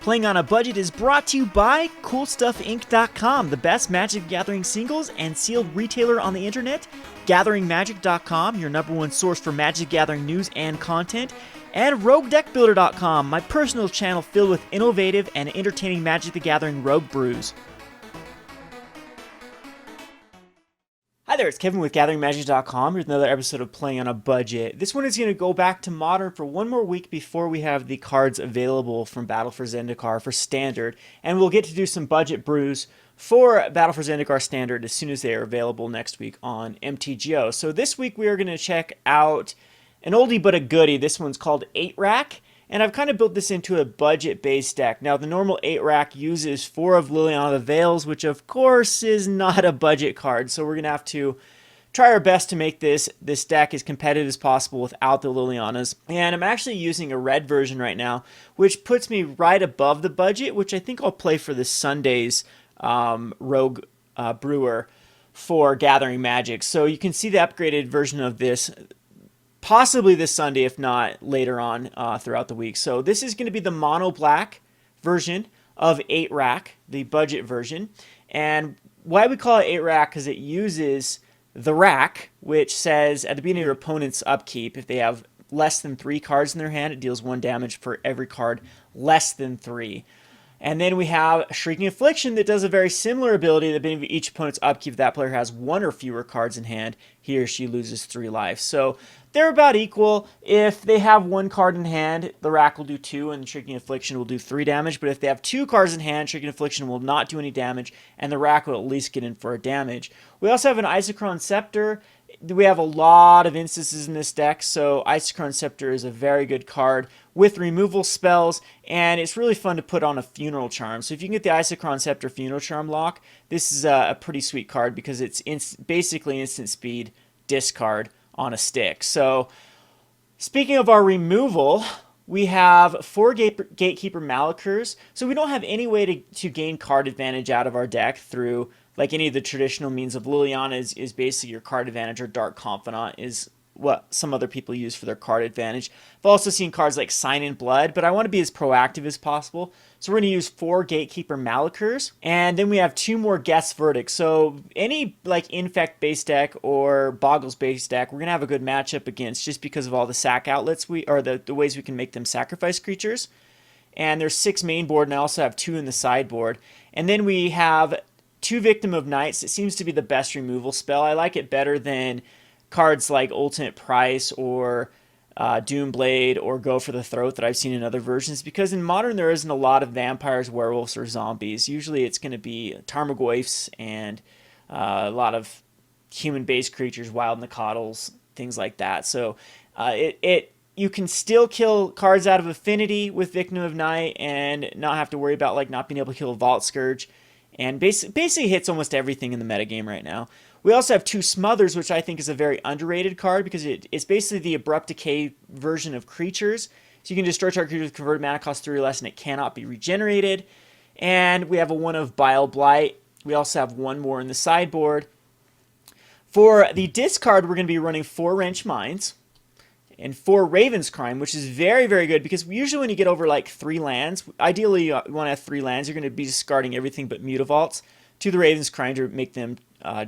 Playing on a Budget is brought to you by CoolStuffInc.com, the best Magic the Gathering singles and sealed retailer on the internet, GatheringMagic.com, your #1 source for Magic the Gathering news and content, and RogueDeckBuilder.com, my personal channel filled with innovative and entertaining Magic the Gathering rogue brews. Hi there, it's Kevin with GatheringMagic.com. Here's another episode of Playing on a Budget. This one is going to go back to Modern for one more week before we have the cards available from Battle for Zendikar for Standard, and we'll get to do some budget brews for Battle for Zendikar Standard as soon as they are available next week on MTGO. So this week we are going to check out an oldie but a goodie. This one's called 8-Rack. And I've kind of built this into a budget-based deck. Now, the normal 8-Rack uses 4 of Liliana the Veils, which of course is not a budget card. So we're going to have to try our best to make this deck as competitive as possible without the Lilianas. And I'm actually using a red version right now, which puts me right above the budget, which I think I'll play for this Sunday's Rogue Brewer for Gathering Magic. So you can see the upgraded version of this possibly this Sunday, if not later on throughout the week. So this is going to be the mono black version of 8-Rack, the budget version. And why we call it 8-Rack, because it uses the rack, which says at the beginning of your opponent's upkeep, if they have less than 3 cards in their hand, it deals 1 damage for every card less than 3. And then we have Shrieking Affliction that does a very similar ability. At the beginning of each opponent's upkeep, if that player has 1 or fewer cards in hand, he or she loses 3 life. So they're about equal. If they have 1 card in hand, the rack will do 2 and Shrieking Affliction will do 3 damage. But if they have 2 cards in hand, Shrieking Affliction will not do any damage and the rack will at least get in for a damage. We also have an Isochron Scepter. We have a lot of instances in this deck, so Isochron Scepter is a very good card with removal spells, and it's really fun to put on a Funeral Charm. So if you can get the Isochron Scepter Funeral Charm lock, this is a pretty sweet card because it's basically instant speed discard on a stick. So speaking of our removal, we have 4 Gatekeeper Malakirs, so we don't have any way to gain card advantage out of our deck through like any of the traditional means of Liliana is basically your card advantage, or Dark Confidant is what some other people use for their card advantage. I've also seen cards like Sign in Blood, but I want to be as proactive as possible. So we're going to use 4 Gatekeeper Malakirs, and then we have 2 more Geth's Verdict. So any like Infect based deck or Boggles based deck, we're going to have a good matchup against just because of all the sack outlets the ways we can make them sacrifice creatures. And there's 6 main board, and I also have 2 in the sideboard. And then we have 2 Victim of Nights. It seems to be the best removal spell. I like it better than cards like Ultimate Price or Doomblade or Go for the Throat that I've seen in other versions, because in Modern there isn't a lot of vampires, werewolves, or zombies. Usually it's going to be Tarmogoyfs and a lot of human-based creatures, Wild Nacatls, things like that. So you can still kill cards out of Affinity with Victim of Night and not have to worry about like not being able to kill a Vault Scourge. And basically hits almost everything in the metagame right now. We also have 2 Smothers, which I think is a very underrated card because it's basically the Abrupt Decay version of creatures. So you can destroy target creature with converted mana cost 3 or less and it cannot be regenerated. And we have a 1 of Bile Blight. We also have 1 more in the sideboard. For the discard, we're going to be running 4 Wrench Mines and 4 Raven's Crime, which is very, very good because usually when you get over like 3 lands, ideally you want to have 3 lands, you're going to be discarding everything but Mutavaults to the Raven's Crime to make them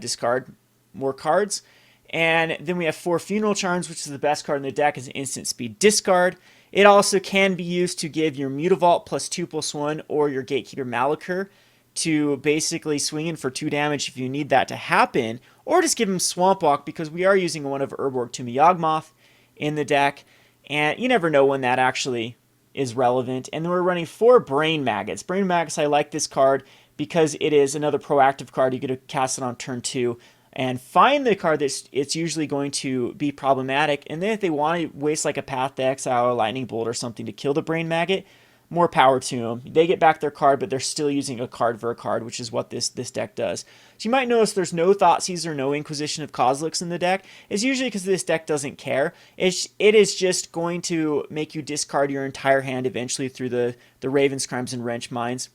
discard more cards. And then we have 4 Funeral Charms, which is the best card in the deck as an instant speed discard. It also can be used to give your Mutavault +2/+1 or your Gatekeeper Malakir to basically swing in for 2 damage if you need that to happen, or just give him Swamp Walk because we are using 1 of Urborg to Yawgmoth in the deck, and you never know when that actually is relevant. And then we're running 4 Brain Maggots. Brain Maggots, I like this card because it is another proactive card. You get to cast it on turn 2 and find the card that's it's usually going to be problematic, and then if they want to waste like a Path to Exile or Lightning Bolt or something to kill the Brain Maggot, more power to them. They get back their card, but they're still using a card for a card, which is what this deck does. So you might notice there's no Thoughtseize or no Inquisition of Kozileks in the deck. It's usually because this deck doesn't care. It is just going to make you discard your entire hand eventually through the Raven's Crimes and Wrench Mines.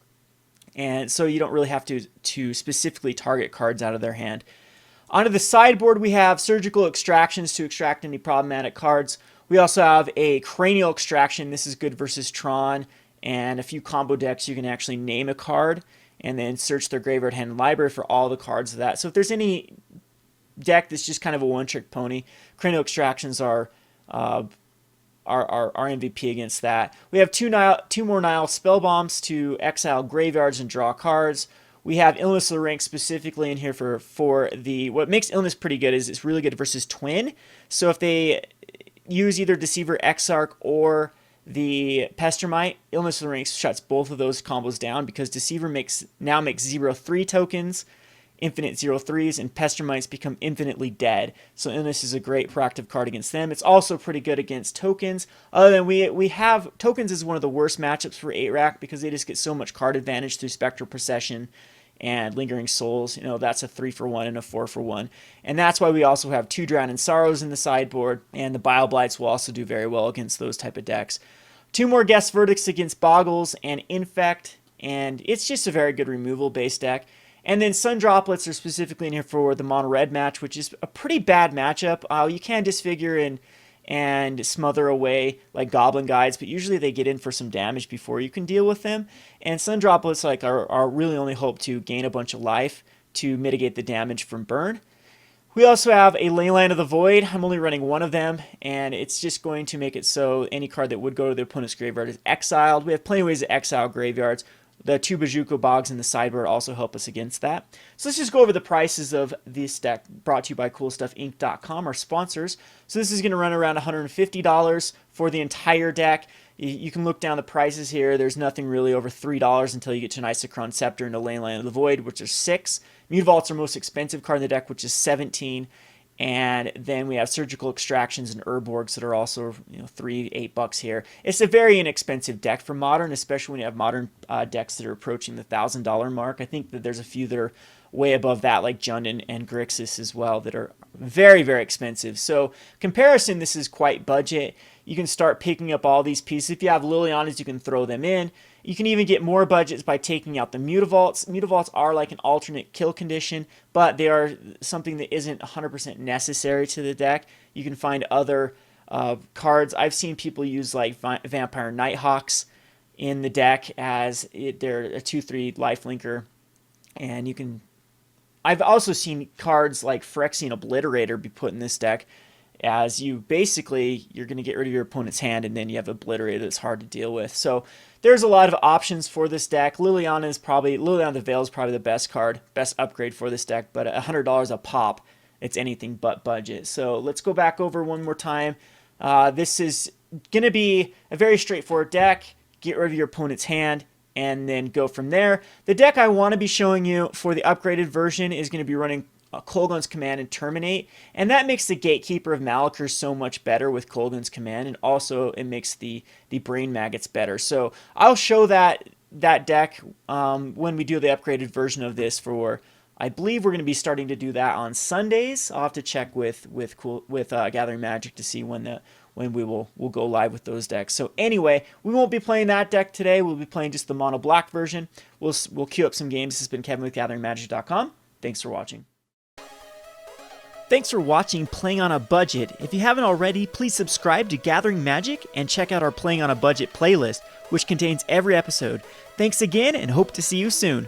And so you don't really have to specifically target cards out of their hand. Onto the sideboard, we have Surgical Extractions to extract any problematic cards. We also have a Cranial Extraction. This is good versus Tron and a few combo decks, you can actually name a card and then search their graveyard, hand, and library for all the cards of that. So if there's any deck that's just kind of a one-trick pony, Cranial Extractions are MVP against that. We have two more Nihil Spellbombs to exile graveyards and draw cards. We have Illness of the Rank specifically in here for the... What makes Illness pretty good is it's really good versus Twin. So if they use either Deceiver, Exarch, or the Pestermite, Illness of the Rank shuts both of those combos down because Deceiver now makes 0/3 tokens, infinite 0/3s, and Pestermites become infinitely dead. So Illness is a great proactive card against them. It's also pretty good against tokens. Other than we have tokens is one of the worst matchups for 8-rack because they just get so much card advantage through Spectral Procession and Lingering Souls. You know, that's a 3-for-1 and a 4-for-1. And that's why we also have 2 Drowning Sorrows in the sideboard, and the Bile Blights will also do very well against those type of decks. 2 more Guess Verdicts against Boggles and Infect, and it's just a very good removal-based deck. And then Sun Droplets are specifically in here for the mono-red match, which is a pretty bad matchup. You can Disfigure and smother away like Goblin Guides, but usually they get in for some damage before you can deal with them. And Sun Droplets are really only hope to gain a bunch of life to mitigate the damage from burn. We also have a Leyline of the Void. I'm only running one of them, and it's just going to make it so any card that would go to the opponent's graveyard is exiled. We have plenty of ways to exile graveyards. The 2 Bojuka Bogs in the sideboard also help us against that. So let's just go over the prices of this deck, brought to you by CoolStuffInc.com, our sponsors. So this is going to run around $150 for the entire deck. You can look down the prices here. There's nothing really over $3 until you get to an Isochron Scepter and a Leyline of the Void, which are $6. Mutavault's our most expensive card in the deck, which is $17. And then we have Surgical Extractions and Urborgs that are also, $3-8 here. It's a very inexpensive deck for Modern, especially when you have Modern decks that are approaching the $1,000 mark. I think that there's a few that are way above that, like Jund and Grixis as well, that are very, very expensive. So comparison, this is quite budget. You can start picking up all these pieces. If you have Lilianas, you can throw them in. You can even get more budgets by taking out the Mutavaults. Mutavaults are like an alternate kill condition, but they are something that isn't 100% necessary to the deck. You can find other cards. I've seen people use like Vampire Nighthawks in the deck as they're a 2/3 lifelinker, and you can... I've also seen cards like Phyrexian Obliterator be put in this deck, as you're going to get rid of your opponent's hand, and then you have Obliterator that's hard to deal with. So there's a lot of options for this deck. Liliana the Veil is probably the best card, best upgrade for this deck, but $100 a pop, it's anything but budget. So let's go back over one more time. This is going to be a very straightforward deck. Get rid of your opponent's hand, and then go from there. The deck I want to be showing you for the upgraded version is going to be running Kolaghan's Command and Terminate, and that makes the Gatekeeper of Malakir so much better with Kolaghan's Command, and also it makes the Brain Maggots better. So I'll show that deck when we do the upgraded version of this. I believe we're going to be starting to do that on Sundays. I'll have to check with Gathering Magic to see when we'll go live with those decks. So anyway, we won't be playing that deck today. We'll be playing just the mono black version. We'll queue up some games. This has been Kevin with GatheringMagic.com. Thanks for watching. Thanks for watching Playing on a Budget. If you haven't already, please subscribe to Gathering Magic and check out our Playing on a Budget playlist, which contains every episode. Thanks again, and hope to see you soon.